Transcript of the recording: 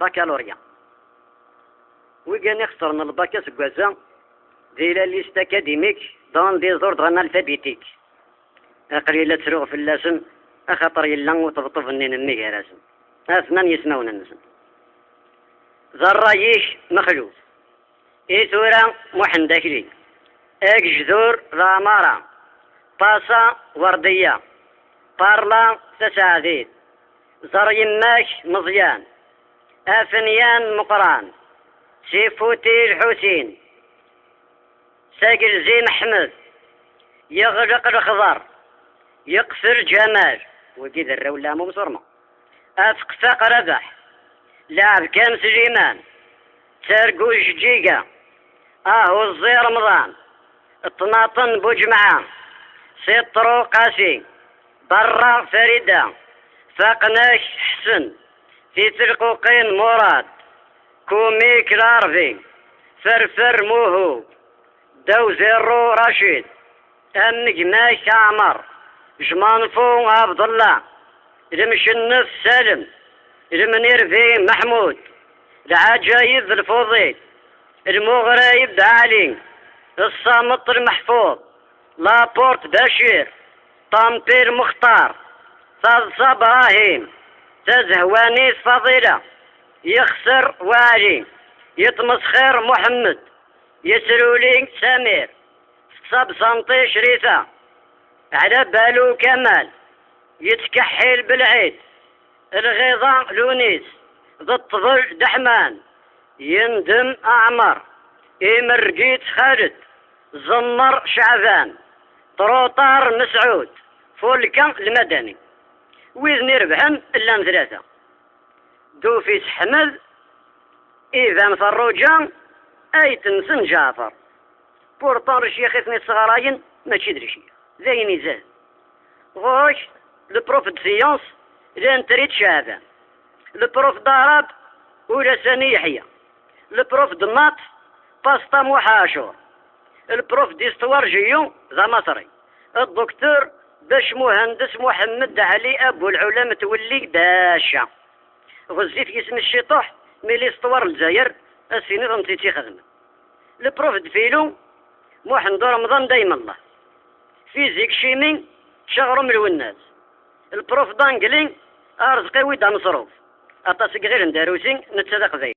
البكالوريا وكان يخسرنا الباكا سكوازا ديال ليست اكاديميك دون دي زوردر انالفابيتيك قليلة تروغ في اللاسن اخاطر يلا وطبطب النين النيكاراسن اثنان يسمعون النسن ذرايش مخلوف ايثورا محندكلي اكجذور ضامارة باسا وردية بارلا تساعديد زر يماك مضيان افنيان مقران سيفوتي الحسين ساقل زي محمد يغرق الخضر يقصر جمال وكذا الرولة مبصرمة أفقفاق ربح لاعب كان سليمان ترقوش جيجا اهو الزي رمضان الطناطن بوجمعة سيطرو قاسي برا فريدة فاقناش حسن في ترقوقين مراد كوميك العربي فرفر موهو دو زيرو رشيد النجماش عمر جمانفو عبد الله المشنف سالم المنير في محمود العجايب الفوضي المغريب علي الصامت المحفوظ لابورت بشير طامبير مختار صاصة ابراهيم تزهوانيس فضيلة يخسر والي يتمسخر محمد يسرولي سمير صب سنطي شريفة على بالو كمال يتكحل بالعيد الغيظة لونيس ضد طفل دحمان يندم أعمر إمرقيت خالد زمر شعبان طروطار مسعود فولكا المدني وإذن ربحن إلا ثلاثة دوفيس حمد إذا فروجان أي تنسن جعفر بورطان رشيخ اثني الصغراين ماشي درشي زين يزال غوش البروف دو سيونس لان تريد شهادة البروف ضرب ولا سني يحيى البروف دو مات باستا محاشور البروف ديستوار جيون ذا مصري الدكتور باش مهندس محمد علي ابو العلا متولي باشا غزيت اسم الشيطوح ميلي استوار الجزائر السنين غنتيتي خدمة البروف دو فيلو محمد رمضان دايما الله فيزيك شيمي شغرو من الوناس البروف دانجلين ارزقي ويدا مصروف اطاسك غير نداروسين نتسادق ذي